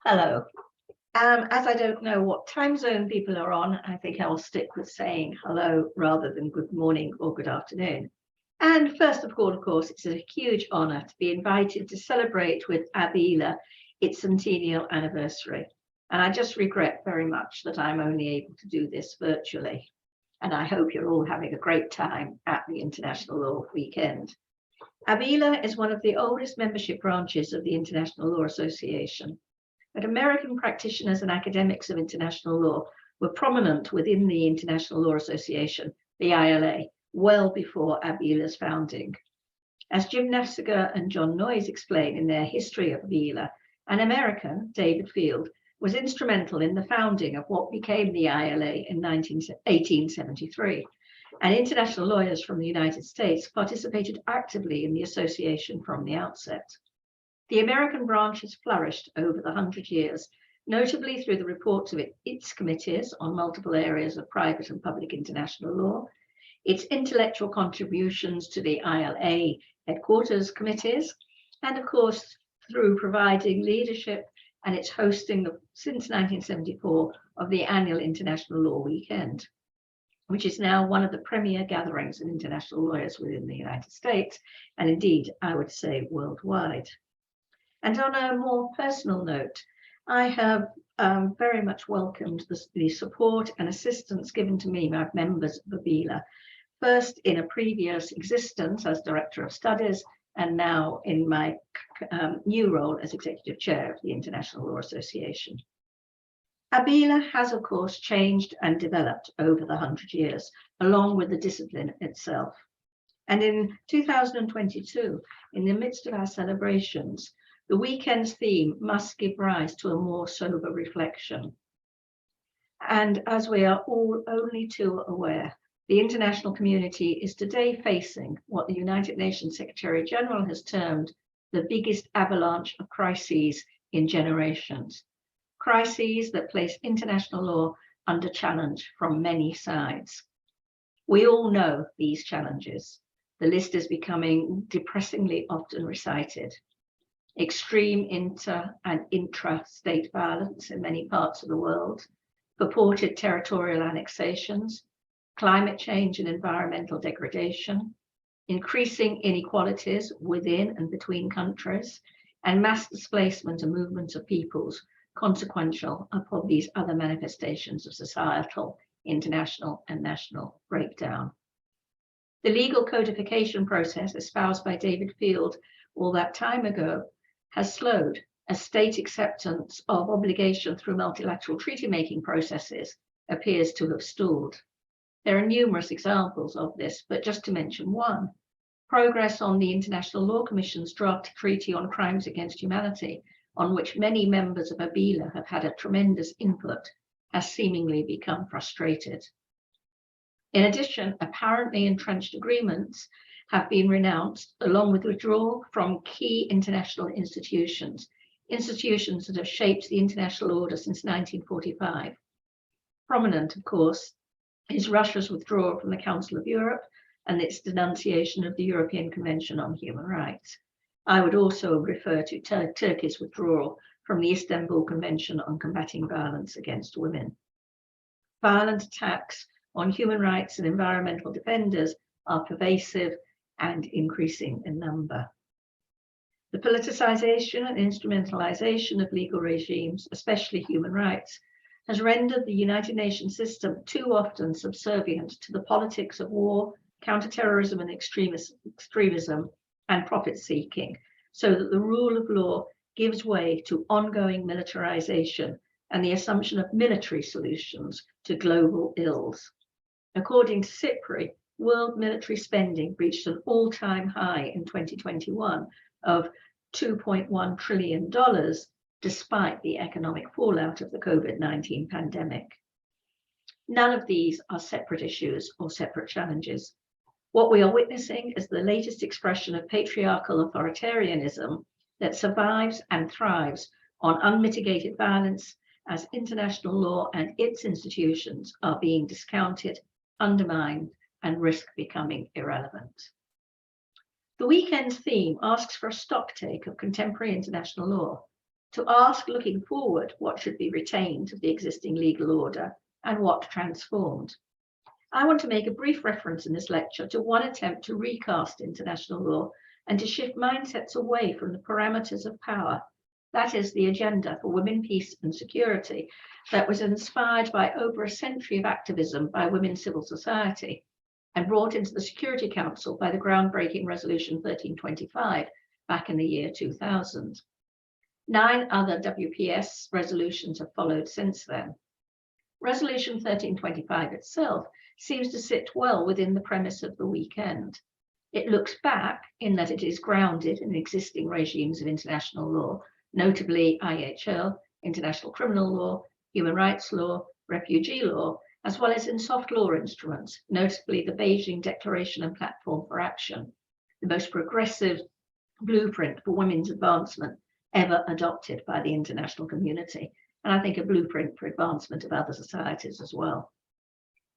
Hello. As I don't know what time zone people are on, I think I'll stick with saying hello rather than good morning or good afternoon. And first of all, it's a huge honour to be invited to celebrate with ABILA its centennial anniversary. And I just regret very much that I'm only able to do this virtually. And I hope you're all having a great time at the International Law Weekend. ABILA is one of the oldest membership branches of the International Law Association. But American practitioners and academics of international law were prominent within the International Law Association, the ILA, well before ABILA's founding. As Jim Nafziger and John Noyes explain in their history of ABILA, an American, David Field, was instrumental in the founding of what became the ILA in 1873, and international lawyers from the United States participated actively in the association from the outset. The American branch has flourished over the 100 years, notably through the reports of its committees on multiple areas of private and public international law, its intellectual contributions to the ILA headquarters committees, and of course, through providing leadership and its hosting since 1974 of the annual International Law Weekend, which is now one of the premier gatherings of international lawyers within the United States, and indeed, I would say worldwide. And on a more personal note, I have very much welcomed the support and assistance given to me by members of ABILA, first in a previous existence as Director of Studies, and now in my new role as Executive Chair of the International Law Association. ABILA has, of course, changed and developed over the 100 years, along with the discipline itself. And in 2022, in the midst of our celebrations, the weekend's theme must give rise to a more sober reflection. And as we are all only too aware, the international community is today facing what the United Nations Secretary General has termed the biggest avalanche of crises in generations. Crises that place international law under challenge from many sides. We all know these challenges. The list is becoming depressingly often recited. Extreme inter- and intra-state violence in many parts of the world, purported territorial annexations, climate change and environmental degradation, increasing inequalities within and between countries, and mass displacement and movement of peoples consequential upon these other manifestations of societal, international, and national breakdown. The legal codification process espoused by David Field all that time ago has slowed as state acceptance of obligation through multilateral treaty-making processes appears to have stalled. There are numerous examples of this, but just to mention one, progress on the International Law Commission's draft treaty on crimes against humanity, on which many members of ABILA have had a tremendous input, has seemingly become frustrated. In addition, apparently entrenched agreements have been renounced, along with withdrawal from key international institutions that have shaped the international order since 1945. Prominent, of course, is Russia's withdrawal from the Council of Europe and its denunciation of the European Convention on Human Rights. I would also refer to Turkey's withdrawal from the Istanbul Convention on Combating Violence Against Women. Violent attacks on human rights and environmental defenders are pervasive and increasing in number. The politicization and instrumentalization of legal regimes, especially human rights, has rendered the United Nations system too often subservient to the politics of war, counterterrorism and extremism, and profit-seeking, so that the rule of law gives way to ongoing militarization and the assumption of military solutions to global ills. According to SIPRI, world military spending reached an all-time high in 2021 of $2.1 trillion, despite the economic fallout of the COVID-19 pandemic. None of these are separate issues or separate challenges. What we are witnessing is the latest expression of patriarchal authoritarianism that survives and thrives on unmitigated violence as international law and its institutions are being discounted, undermined, and risk becoming irrelevant. The weekend's theme asks for a stocktake of contemporary international law, to ask, looking forward, what should be retained of the existing legal order and what transformed. I want to make a brief reference in this lecture to one attempt to recast international law and to shift mindsets away from the parameters of power. That is the agenda for women, peace and security that was inspired by over a century of activism by women's civil society and brought into the Security Council by the groundbreaking Resolution 1325 back in the year 2000. 9 other WPS resolutions have followed since then. Resolution 1325 itself seems to sit well within the premise of the weekend. It looks back in that it is grounded in existing regimes of international law, notably IHL, international criminal law, human rights law, refugee law, as well as in soft law instruments, notably the Beijing Declaration and Platform for Action, the most progressive blueprint for women's advancement ever adopted by the international community, and I think a blueprint for advancement of other societies as well.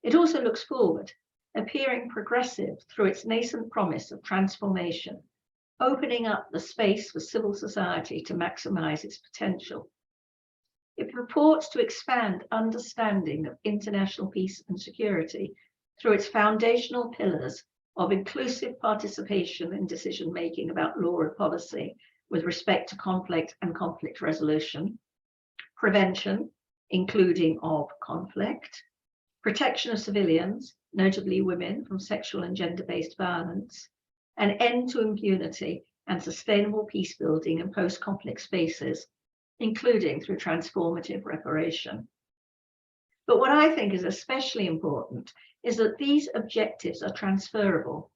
It also looks forward, appearing progressive through its nascent promise of transformation, opening up the space for civil society to maximize its potential. It purports to expand understanding of international peace and security through its foundational pillars of inclusive participation in decision-making about law and policy with respect to conflict and conflict resolution, prevention, including of conflict, protection of civilians, notably women, from sexual and gender-based violence, an end to impunity and sustainable peace building in post-conflict spaces, including through transformative reparation. But what I think is especially important is that these objectives are transferable.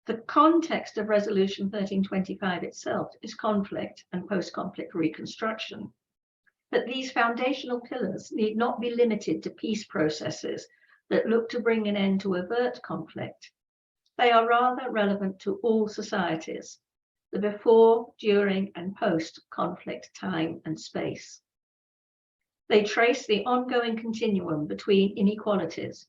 The context of Resolution 1325 itself is conflict and post-conflict reconstruction. But these foundational pillars need not be limited to peace processes that look to bring an end to overt conflict. They are rather relevant to all societies, the before, during, and post-conflict time and space. They trace the ongoing continuum between inequalities,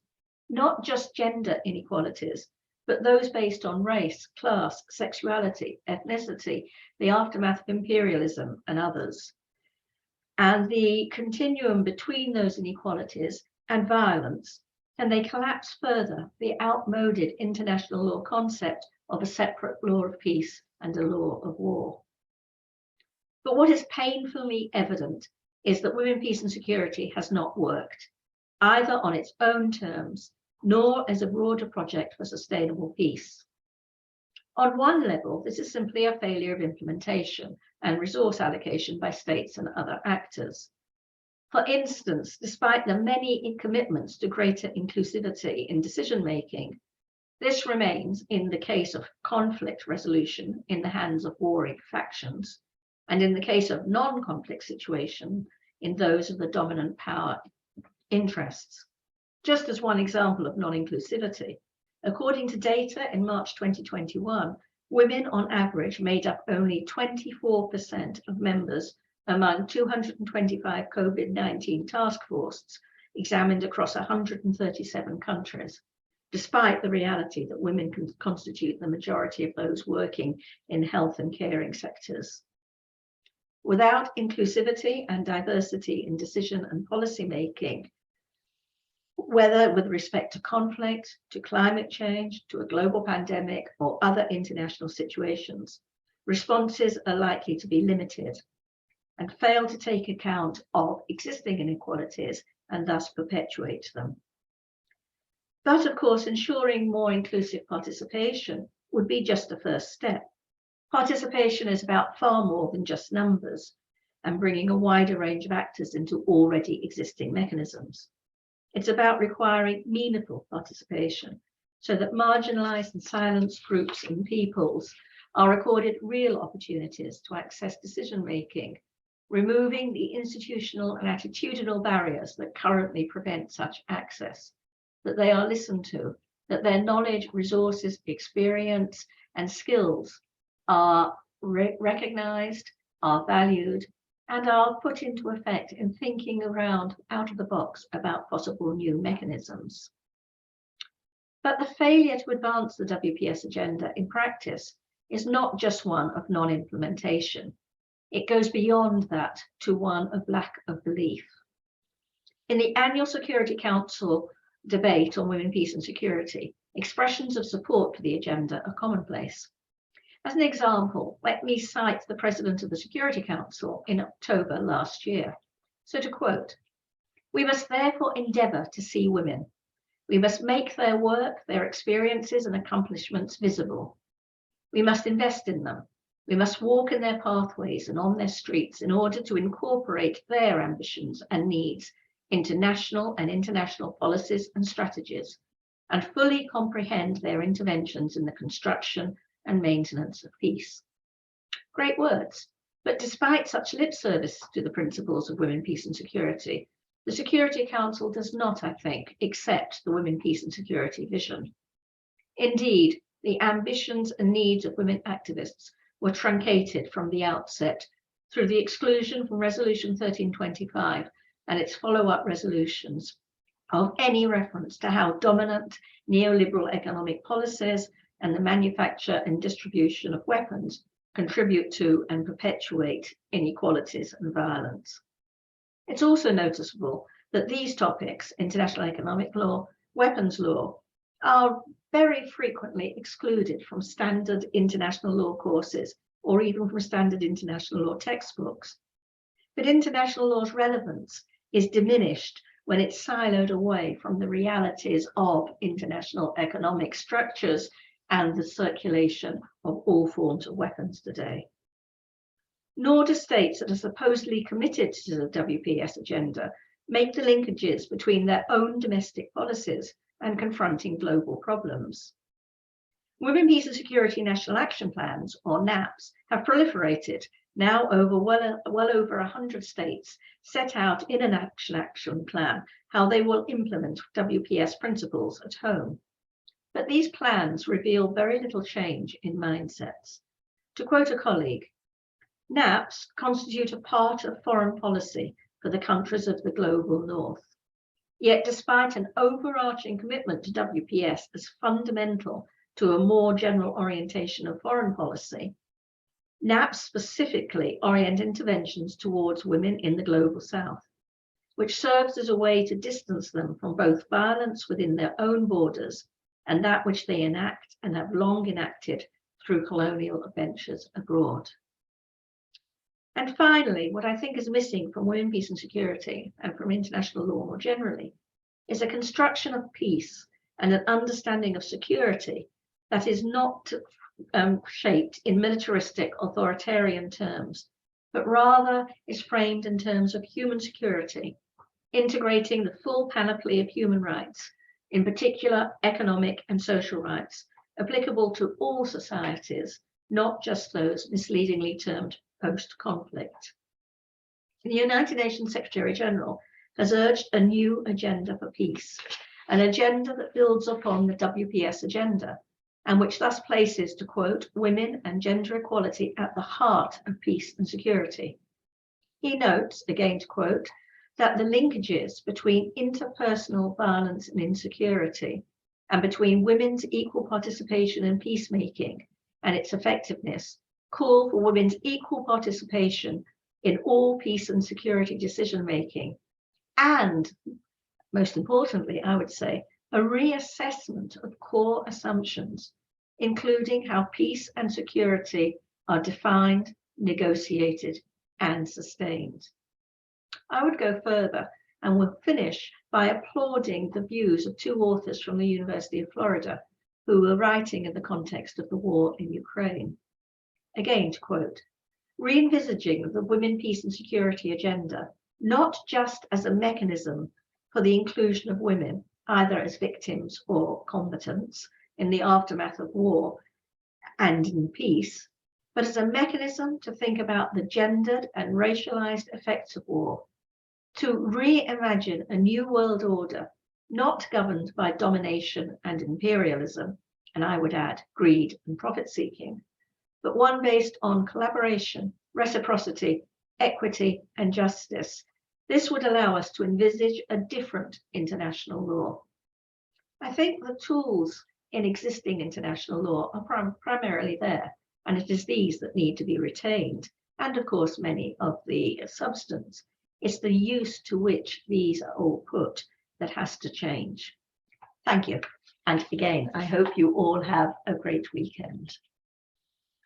not just gender inequalities, but those based on race, class, sexuality, ethnicity, the aftermath of imperialism, and others. And the continuum between those inequalities and violence, and they collapse further the outmoded international law concept of a separate law of peace and a law of war. But what is painfully evident is that women, peace and security has not worked, either on its own terms, nor as a broader project for sustainable peace. On one level, this is simply a failure of implementation and resource allocation by states and other actors. For instance, despite the many commitments to greater inclusivity in decision-making, this remains, in the case of conflict resolution, in the hands of warring factions, and in the case of non-conflict situation, in those of the dominant power interests. Just as one example of non-inclusivity, according to data in March 2021, women on average made up only 24% of members among 225 COVID-19 task forces examined across 137 countries, despite the reality that women can constitute the majority of those working in health and caring sectors. Without inclusivity and diversity in decision and policy making, whether with respect to conflict, to climate change, to a global pandemic, or other international situations, responses are likely to be limited and fail to take account of existing inequalities and thus perpetuate them. But of course, ensuring more inclusive participation would be just a first step. Participation is about far more than just numbers and bringing a wider range of actors into already existing mechanisms. It's about requiring meaningful participation so that marginalized and silenced groups and peoples are accorded real opportunities to access decision-making, removing the institutional and attitudinal barriers that currently prevent such access, that they are listened to, that their knowledge, resources, experience, and skills are recognized, are valued, and are put into effect in thinking around out of the box about possible new mechanisms. But the failure to advance the WPS agenda in practice is not just one of non-implementation. It goes beyond that to one of lack of belief. In the annual Security Council debate on women, peace and security, expressions of support for the agenda are commonplace. As an example, let me cite the President of the Security Council in October last year. So to quote, "We must therefore endeavour to see women. We must make their work, their experiences and accomplishments visible. We must invest in them. We must walk in their pathways and on their streets in order to incorporate their ambitions and needs into national and international policies and strategies, and fully comprehend their interventions in the construction and maintenance of peace." Great words, but despite such lip service to the principles of women, peace and security, the Security Council does not, I think, accept the women, peace and security vision. Indeed, the ambitions and needs of women activists were truncated from the outset through the exclusion from Resolution 1325 and its follow-up resolutions of any reference to how dominant neoliberal economic policies and the manufacture and distribution of weapons contribute to and perpetuate inequalities and violence. It's also noticeable that these topics, international economic law, weapons law, are very frequently excluded from standard international law courses or even from standard international law textbooks. But international law's relevance is diminished when it's siloed away from the realities of international economic structures and the circulation of all forms of weapons today. Nor do states that are supposedly committed to the WPS agenda make the linkages between their own domestic policies and confronting global problems. Women, Peace and Security National Action Plans, or NAPs, have proliferated, now over well over 100 states set out in an action plan how they will implement WPS principles at home. But these plans reveal very little change in mindsets. To quote a colleague, "NAPs constitute a part of foreign policy for the countries of the global north. Yet despite an overarching commitment to WPS as fundamental to a more general orientation of foreign policy, NAPs specifically orient interventions towards women in the global south, which serves as a way to distance them from both violence within their own borders and that which they enact and have long enacted through colonial adventures abroad." And finally, what I think is missing from women, peace and security and from international law more generally is a construction of peace and an understanding of security that is not shaped in militaristic authoritarian terms, but rather is framed in terms of human security, integrating the full panoply of human rights, in particular economic and social rights, applicable to all societies, not just those misleadingly termed post-conflict. The United Nations Secretary General has urged a new agenda for peace, an agenda that builds upon the WPS agenda, and which thus places, to quote, "women and gender equality at the heart of peace and security." He notes, again to quote, that the linkages between interpersonal violence and insecurity and between women's equal participation in peacemaking and its effectiveness call for women's equal participation in all peace and security decision-making, and most importantly, I would say, a reassessment of core assumptions, including how peace and security are defined, negotiated, and sustained. I would go further and will finish by applauding the views of two authors from the University of Florida who were writing in the context of the war in Ukraine. Again, to quote, "Re-envisaging the women, peace and security agenda, not just as a mechanism for the inclusion of women, either as victims or combatants in the aftermath of war and in peace, but as a mechanism to think about the gendered and racialized effects of war, to reimagine a new world order, not governed by domination and imperialism, and I would add greed and profit-seeking, but one based on collaboration, reciprocity, equity, and justice. This would allow us to envisage a different international law." I think the tools in existing international law are primarily there, and it is these that need to be retained and of course many of the substance. It's the use to which these are all put that has to change. Thank you. And again, I hope you all have a great weekend.